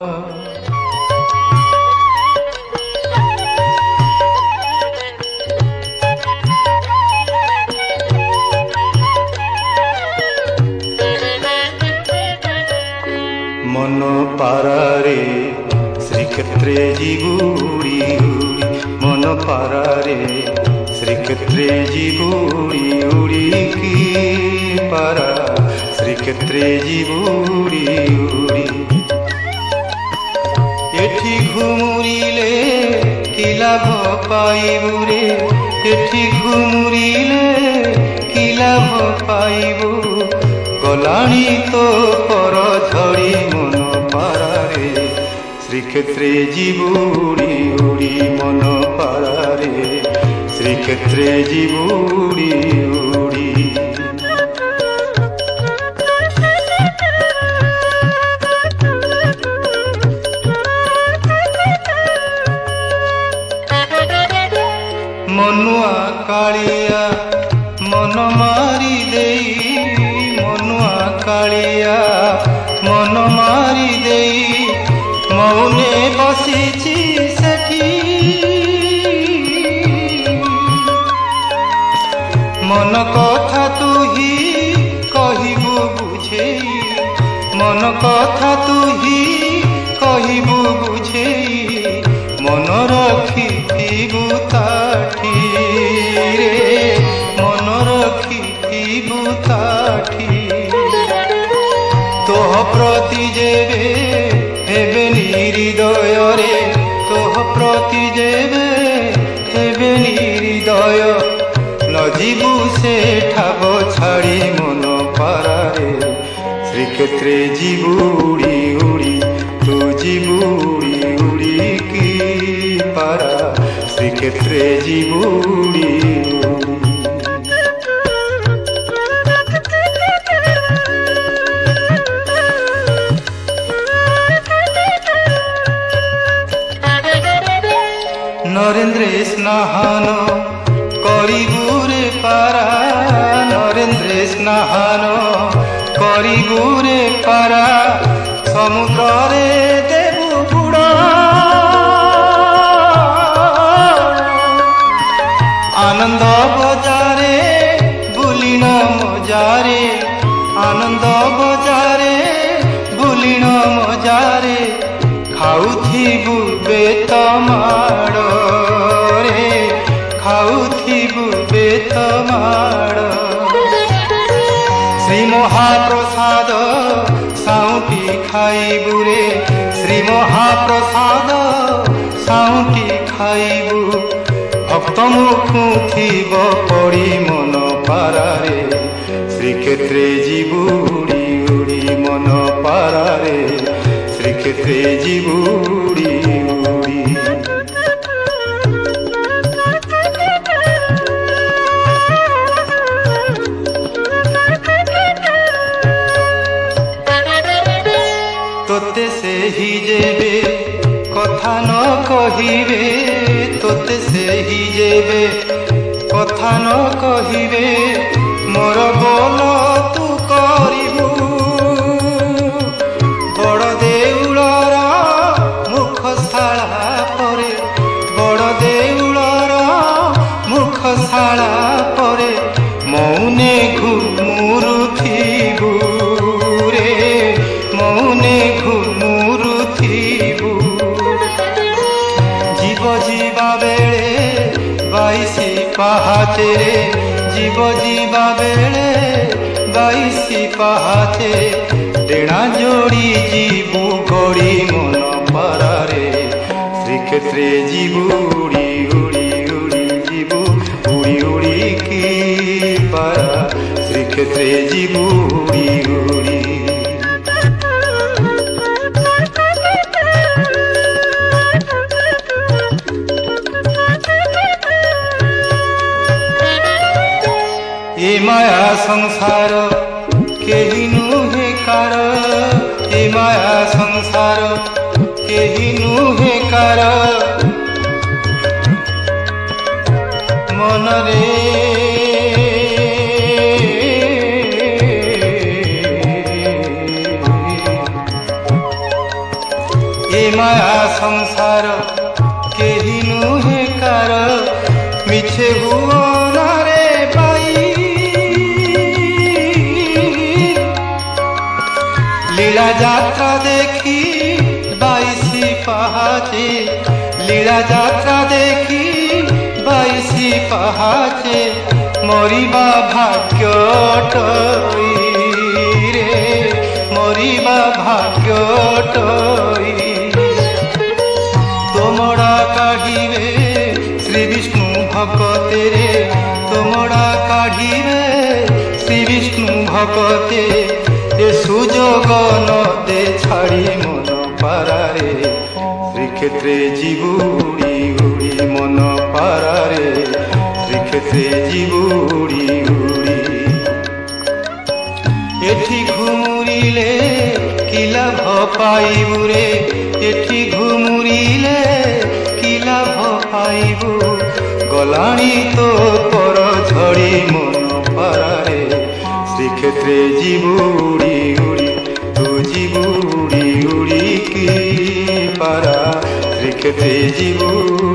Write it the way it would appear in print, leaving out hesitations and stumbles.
मन पारारे श्रीक्षेत्रे जीवुड़ी उड़ी मन पारारे श्रीक्षेत्रे जीवुड़ी उड़ी की पारा श्रीक्षेत्रे जीवुड़ी उड़ी एठी घुमुरिले कि लाभ पाइबु रे एठी घुमुरिले कि लाभ पाइबु गलाणी तो पर झड़ी मन पारारे श्रीक्षेत्रे जीवुड़ी उड़ी मन पारारे श्रीक्षेत्रे जीवुड़ी उड़ी मनुआ कालिया मन मारी देई मनुआ कालिया मन मारी देई मौने बसिछि सेठी मन कथा तू ही कहिबु बुझेई मन कथा तू ही कहिबु बुझेई मन रखिथिबु ताठी रे मन रखिथिबु ताठी तोह प्रति जेबे हेबे हृदय रे तोह प्रति जेबे हेबे हृदय न जीवु से ठाब छाड़ी मन पारारे श्रीक्षेत्रे जीवुड़ी उड़ी तू जीवुड़ी उड़ी की पारा श्रीक्षेत्रे जीवुड़ी उड़ी नरेंद्र स्नान करिबु रे पारा नरेंद्र स्नान करिबु रे पारा समुद्र रे देबु बुड़ा आनंद बजारे बुलिन मजारे आनंद बजारे बुलिन मजारे खाउथिबु बेत माड़ रे खाउथिबु बेत माड़ श्री महाप्रसाद साउटी खाइबु रे श्री महाप्रसाद साउटी खाइबु भक्त मुखुथिब पड़ी मन पारारे श्रीक्षेत्रे जीवुड़ी उड़ी मन पारारे श्रीक्षेत्रे जीवुड़ी उड़ी तोते से ही जेबे कथा न कहिबे तोते से ही जेबे कथा न कहिबे मोर बोल तू करिबु बड़ देउलर मुखशाला परे बड़ देउलर मुखशाला परे मौने घुमुरुथिबु रे मौने घुमुरुथिबु जीव जीवा बेले बाईसी पाहाचे रे जीव जीवा बेले बाईसी पाहाचे डेणा जोड़ी जीवु गड़ी मन पारारे श्रीक्षेत्रे जीवुड़ी उड़ी उड़ी जीवु उड़ी उड़ी की पारा श्रीक्षेत्रे जीवुड़ी उड़ी ए माया संसार केही नुहे कार ए माया संसार केही नुहे कार मन रे ए माया संसार केही नुहे कार मिछे भुवन रे पाई लीला यात्रा देखी बाईसी पहाचे लीला यात्रा देखी बाईसी पहाचे मरिबा भाग्य रे मरिबा भाग्य तोमड़ा काढ़िबे श्री विष्णु भक्ते रे तोमड़ा काढ़िबे श्री विष्णु भक्ते ए सुजोग नदे छाड़ी मन पारारे श्रीक्षेत्रे जीवुड़ी उड़ी मन पारारे श्रीक्षेत्रे जीवुड़ी उड़ी एठी घुमुरिले कि लाभ पाइबु रे एठी घुमुरिले कि लाभ पाइबु गलाणी तो पर झड़ी मन पारारे श्रीक्षेत्रे जीवुड़ी उड़ी तू जीवुड़ी उड़ी की पारा श्रीक्षेत्रे जीवुड़ी